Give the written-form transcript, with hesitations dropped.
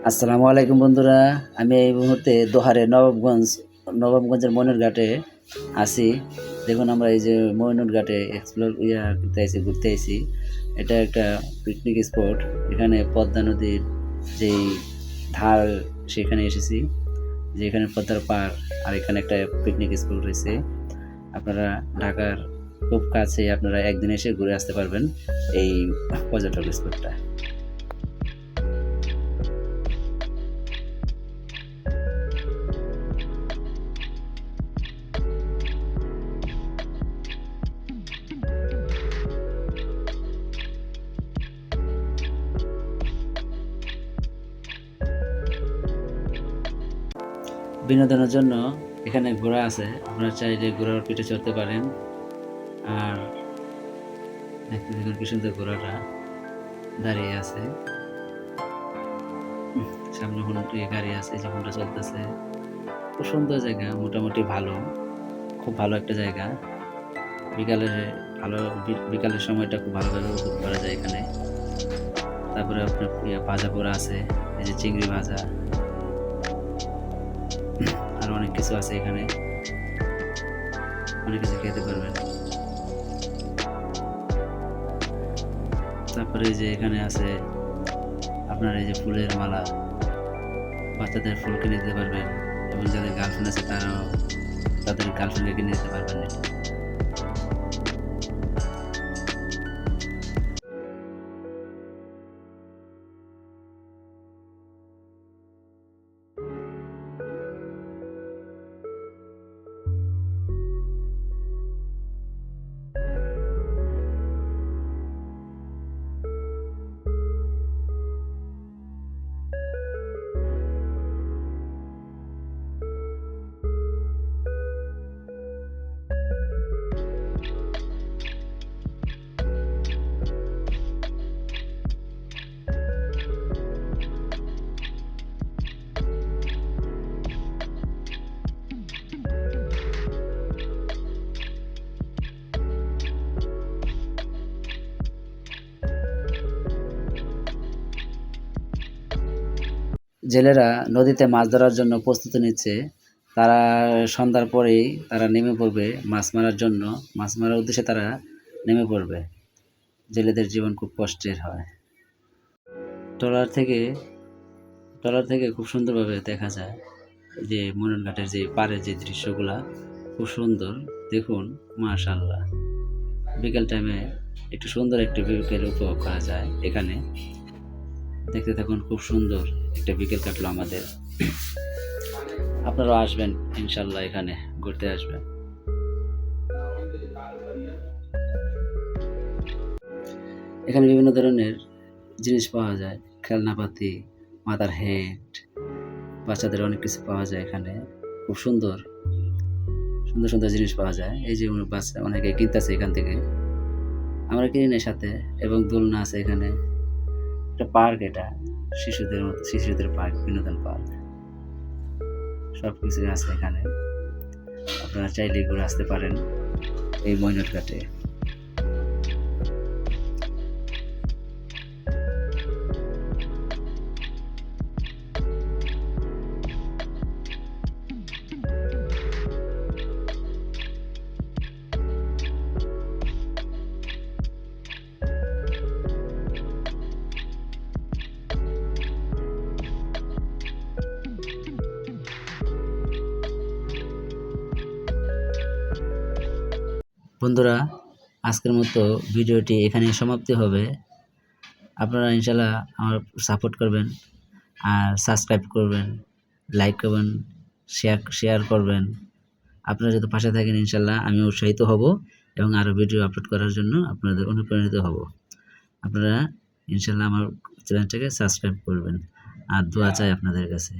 আসসালামু আলাইকুম বন্ধুরা। আমি এই মুহূর্তে দোহারে নবাবগঞ্জের মইনুর ঘাটে আছি। দেখুন আমরা এই যে মইনুর ঘাটে এক্সপ্লোর করতে আইছি, ঘুরতে আইছি। এটা একটা পিকনিক স্পট। এখানে পদ্মা নদীর যেই ধার সেখানে এসেছি। যে এখানে পদ্মার পাড় আর এখানে একটা পিকনিক স্পট রয়েছে। আপনারা ঢাকার খুব কাছে আপনারা একদিন এসে ঘুরে আসতে পারবেন এই পর্যটক স্পটটা। বিনোদনের জন্য এখানে ঘোড়া আছে, আপনারা চাইলে ঘোড়ার পিঠে চড়তে পারেন। আর দেখতে দেখুন কি সুন্দর ঘোড়াটা দাঁড়িয়ে আছে, সামনে হুন্ডি গাড়ি আছে, যে হুন্ডা চলতেছে। খুব সুন্দর জায়গা, মোটামুটি ভালো, খুব ভালো একটা জায়গা। বিকালের ভালো বিকালের সময়টা খুব ভালোভাবে উপভোগ করা যায় এখানে। তারপরে আপনার ভাজা পোড়া আছে, এই যে চিংড়ি ভাজা, আর অনেক কিছু আছে এখানে, অনেক কিছু খেতে পারবেন। তারপরে যে এখানে আছে আপনার এই যে ফুলের মালা, বাচ্চাদের ফুল কিনে দিতে পারবেন, এবং যাদের গার্লফ্রেন্ড আছে তারাও তাদের গার্লফ্রেন্ডকে কিনে দিতে পারবেন এটা। জেলেরা নদীতে মাছ ধরার জন্য প্রস্তুতি নিচ্ছে। তারা সন্ধ্যার পরেই তারা নেমে পড়বে মাছ মারার জন্য। মাছ মারার উদ্দেশ্যে তারা নেমে পড়বে। জেলেদের জীবন খুব কষ্টের হয়। ট্রলার থেকে ট্রলার থেকে খুব সুন্দরভাবে দেখা যায় যে মইনুল ঘাটের যে পাড়ের যে দৃশ্যগুলা খুব সুন্দর। দেখুন, মাশাআল্লাহ, বিকেল টাইমে একটু সুন্দর একটা বিকেল উপভোগ করা যায় এখানে। দেখতে থাকুন, খুব সুন্দর একটা বিকেল কাটলো আমাদের। আপনারাও আসবেন ইনশাল্লাহ, এখানে ঘুরতে আসবেন। এখানে বিভিন্ন ধরনের জিনিস পাওয়া যায়, খেলনাপাতি, মাথার হেড, বাচ্চাদের অনেক কিছু পাওয়া যায় এখানে। খুব সুন্দর সুন্দর সুন্দর জিনিস পাওয়া যায়। এই যে বাচ্চা অনেকে কিনতেছে এখান থেকে, আমরা কিনি না সাথে। এবং দোলনা আছে এখানে, একটা পার্ক, এটা শিশুদের মতো, শিশুদের পার্ক, বিনোদন পার্ক, সব কিছু আছে এখানে। আপনারা চাইলে ঘুরে আসতে পারেন এই মইনুল ঘাটে। বন্ধুরা, আজকের মতো ভিডিওটি এখানেই সমাপ্তি হবে। আপনারা ইনশাল্লাহ আমার সাপোর্ট করবেন, আর সাবস্ক্রাইব করবেন, লাইক করবেন, শেয়ার করবেন। আপনারা যদি পাশে থাকেন ইনশাল্লাহ আমি উৎসাহিত হব, এবং আরও ভিডিও আপলোড করার জন্য আপনাদের অনুপ্রাণিত হব। আপনারা ইনশাল্লাহ আমার চ্যানেলটাকে সাবস্ক্রাইব করবেন, আর দোয়া চাই আপনাদের কাছে।